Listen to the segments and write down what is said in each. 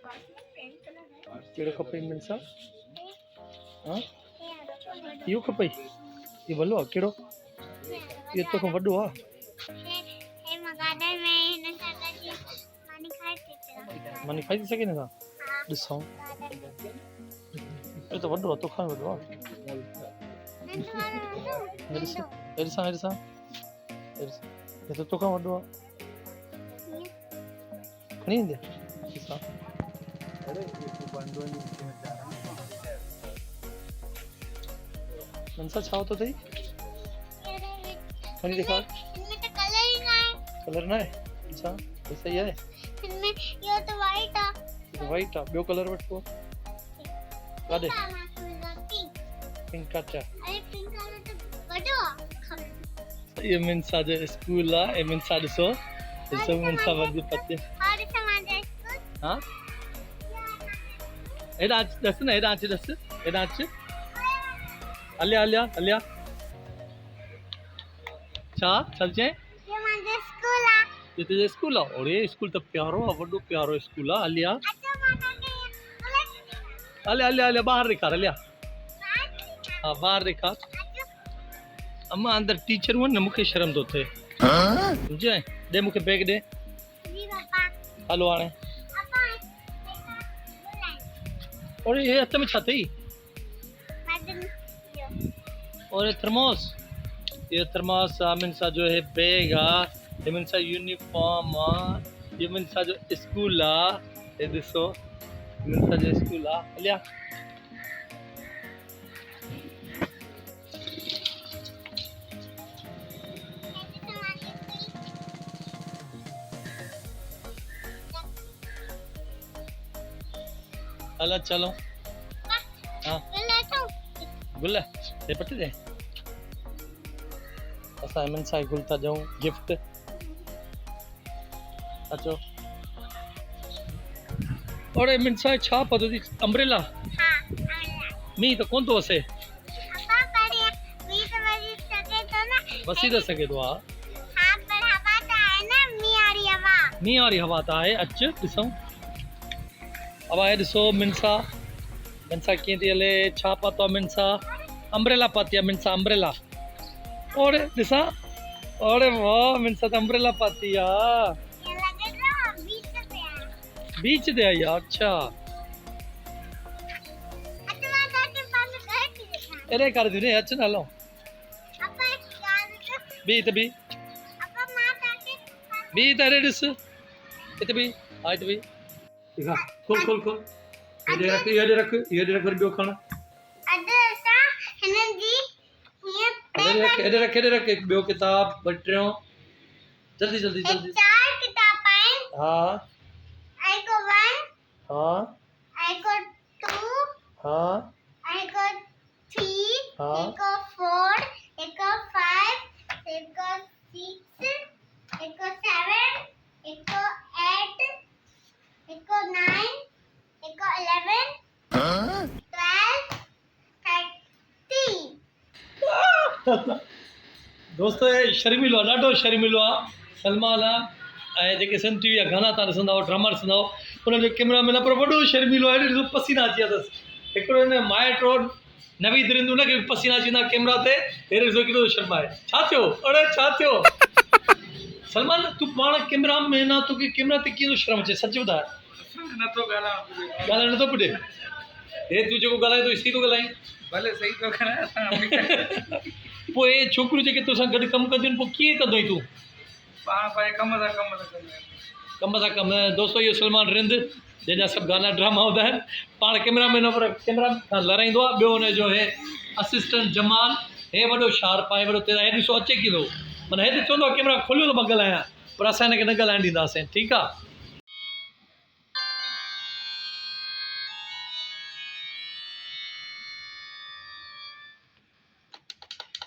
कहिड़ो खपई मिनसा? हाँ इहो खपई? इहो भलो आहे कहिड़ो? इहो तोखां वॾो आहे? मानी खाई थी सघे न तव्हां? ॾिसूं इहो त वॾो आहे तोखां वॾो आहे। ॾिसां ॾिसां इहो त तोखां वॾो आहे खणी ईंदे ॾिसां। मनसा छा होतो अथई? खणी ॾेखार। कलर न आहे? अच्छा हे सही आहे। इहो त वाइट आहे। वाइट आहे ॿियो कलर वठ पोइ। काॾे? पिंक अच्छा अरे पिंक कलर त वॾो आहे। ये मिनसा जो स्कूल आहे। ए मिनसा ॾिसो ॾिसो मिनसा वधी पते। हाँ हेॾा अच ॾस न हेॾा अच ॾस हेॾा अच हलिया हलिया हलिया छा चल चए? ये मुंहिंजो स्कूल आहे। ये तुंहिंजो स्कूल आहे? अरे स्कूल त प्यारो आहे वॾो प्यारो स्कूल आहे। हलिया हलिया हलिया हलिया ॿाहिरि ॾेखार हलिया। हाँ ॿाहिरि ॾेखार। अम्मा अंदरि टीचर हुअनि न मूंखे शर्म थो थिए सम्झे? ॾे मूंखे बैग ॾे। हलो हाणे। और ये हथ में छा अथई? और ये थर्मोस। ये थर्मोस आहे मिनसा जो है बैग आहे। ये मिनसा यूनिफॉर्म आहे। ये मिनसा जो स्कूल आहे। ये ॾिसो मिनसा जो स्कूल आहे। हलिया हला चलो। हाँ गुल ये पट दे असां मिनसा गुल था ॾियूं गिफ्ट। अचो और मिनसा छा पतो थी अम्ब्रेला? मींहुं त कोन थो वसे। वसी त सघे थो। हा मींहुं वारी हवा त आहे। अच ॾिसूं अब आहे ॾिसो मिनसा मिनसा कीअं थी हले। छा पातो आहे मिनसा? अम्ब्रेला पाती आहे मिनसा अम्ब्रेला। और ॾिसां अरे वाह मिनसा त अम्ब्रेला पाती आहे। बीच ते आई आहे। अच्छा अरे कर दी अच न हलो बी त बी बी त अरे ॾिस हिते बी हा हिते बी खोल खोल खोल हेॾे रख हेॾे रख ॿियो खण हेॾे रख ॿियो किताब ॿ टियों जल्दी जल्दी जल्दी। हाँ हाँ I got 2, हाँ I got 3, हाँ I got 4, I got 5, I got 6, I got 7, I got 8, I got 9, I got 11, 12, 13. दोस्तों ये शर्मिलो आहे ॾाढो शर्मिलो आहे सलमान आहे। ऐं जेके सन टीवी जा गाना तव्हां ॾिसंदा ड्रामा ॾिसंदा उनजो कैमरामैन आहे पर वॾो शर्मिलो आहे। ॾिसो पसीना अची विया अथसि। हिकिड़ो हिन माइट और नवीद रिंद उनखे बि पसीना अची वेंदा कैमरा ते। हे ॾिसो केॾो शर्माए। छा थियो? अड़े छा थियो? सलमान तूं पाण कैमरामैन आहे तोखे कैमरा ते कीअं थो शर्म अचे? सच ॿुधाए। नथो ॻाल्हाइण नथो पुॼे। हे तूं जेको ॻाल्हाए थो सही थो ॻाल्हाईं? भले सही थो ॻाल्हायां। पोइ हे छोकिरियूं जेके तोसां गॾु कमु कंदियूं आहिनि पोइ कीअं कंदो तूं? पाण पंहिंजे कम सां कम। दोस्तों इहो सलमान रिंद जंहिंजा सभु गाना ड्रामा हूंदा आहिनि पाण कैमरामैन पर कैमरा खां लड़ाईंदो आहे। ॿियो हुनजो हे असिस्टेंट जमाल हे वॾो शार्प आहे वॾो तेज़ आहे। हे ॾिसो अचे किथो माना हे चवंदो आहे कैमरा खोलियो त मां ॻाल्हायां पर असां हिनखे न ॻाल्हाइण ॾींदासीं। ठीकु आहे।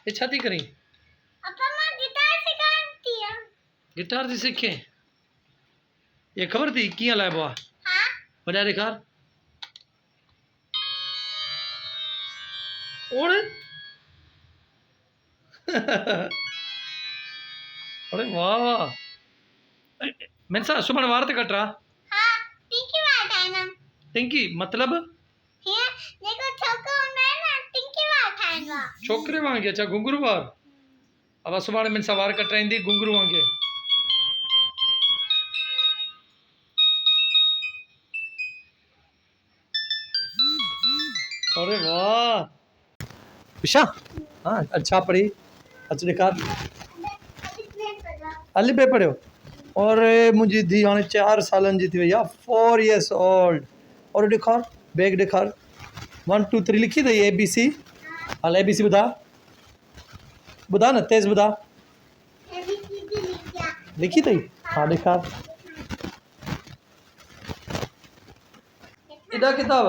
हे छा थी करीं? गिटार थी सिखे? ये ख़बर थी कीअं हलाइबो आहे? वॼाए ॾेखार। ओड़े अरे वाह वाह मिनसा सुभाणे वार ते कटरा? टिंकी मतलब हीअं जेको छोकिरो हूंदो आहे न टिंकी वार ठाहींदो आहे छोकिरे वांगुरु अच्छा घुंघरू वार अब सुभाणे मूंसां वार कटाईंदी घुंघरू वांगुरु अरे वाह विशा हाँ अच्छा पढ़ी अच ॾेखार अली पे पढ़ियो और मुंहिंजी धीउ हाणे 4 सालनि जी थी वई आहे 4 years old और ॾेखार बैग ॾेखार 1 2 3 लिखी अथई ABC हल ABC ॿुधा न तेज़ ॿुधा लिखी अथई हा ॾेखार एॾा किताब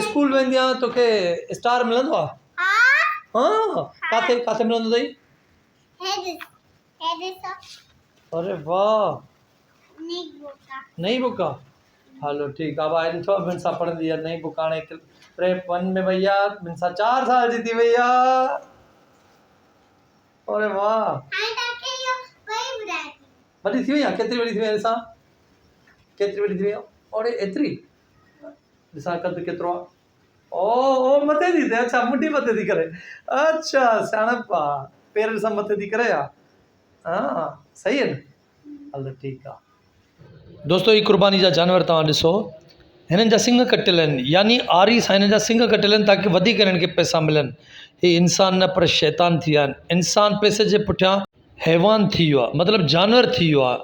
स्कूल वेंदी आहियां तोखे स्टार मिलंदो आहे हाँ काथे काथे मिलंदो अथई अरे वाह नई बुक आहे हलो ठीकु आहे भाई ॾिठो ॿिनि सां पढ़ंदी आहे नई बुक हाणे प्रेप 1 में वई आहे ॿिनि सां 4 साल जी थी वई आहे अरे वाह वॾी थी वई आहे केतिरी वॾी थी वई आहे ॾिसां केतिरी वॾी थी वई आहे अरे एतिरी ॾिसां कद केतिरो आहे ओ मथे थी थिए अच्छा मुंडी मथे थी करे अच्छा सियाणप आहे पेर ॾिसां मथे थी करे हाँ सही है न हलो ठीकु आहे दोस्तो ही कुर्बानी जा जानवर तव्हां ॾिसो हिननि जा सिंग कटियल आहिनि यानी आरीस हिननि जा सिंग कटियल आहिनि ताकी वधीक हिननि खे पैसा मिलनि ही इंसान न पर शैतान थी विया आहिनि इंसान पैसे जे पुठियां हैवान थी वियो आहे मतिलबु जानवर थी वियो आहे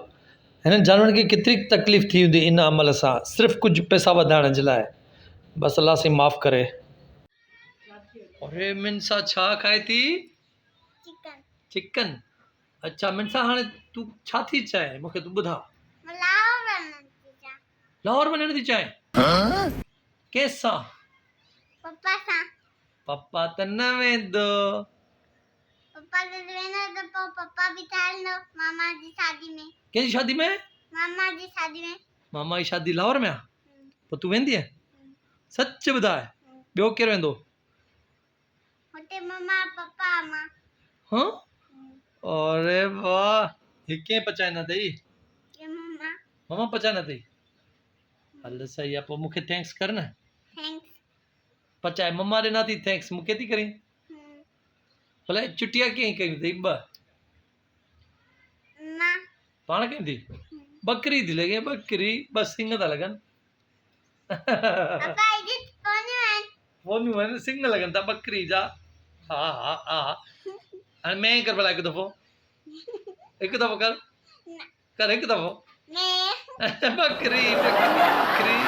हिननि जानवरनि खे केतिरी तकलीफ़ थी हूंदी इन अमल सां सिर्फ़ु कुझु पैसा वधाइण जे लाइ बसि अलाह साईं माफ़ु करे अरे मिनसा छा खाए थी चिकन अच्छा मिनसा हाणे तूं छा थी चाहे मूंखे तूं ॿुधा लाहौर वञण थी चाहे कंहिंसां पप्पा त न वेंदो कंहिंजी शादी में मामा जी शादी लाहौर में आहे पोइ तूं वेंदीअ सच ॿुधाए ॿियो केरु वेंदो हाँ अरे वाह ही कीअं पचाईंदा अथई मामा पचाईंदा अथई हल सही आहे पोइ मूंखे थैंक्स कर न पचाए मम्मा ॾिना थी थैंक्स मूंखे थी करी भले चुटिया कीअं कयूं अथई 2 पाण कयूं थी बकरी थी लॻे बकरी बसि सिंग था लॻनि फोनियूं आहिनि सिंग लॻनि था बकरी जा हा हा हा हाणे मैं कर भला हिकु दफ़ो कर हिकु दफ़ो बकरी बकरी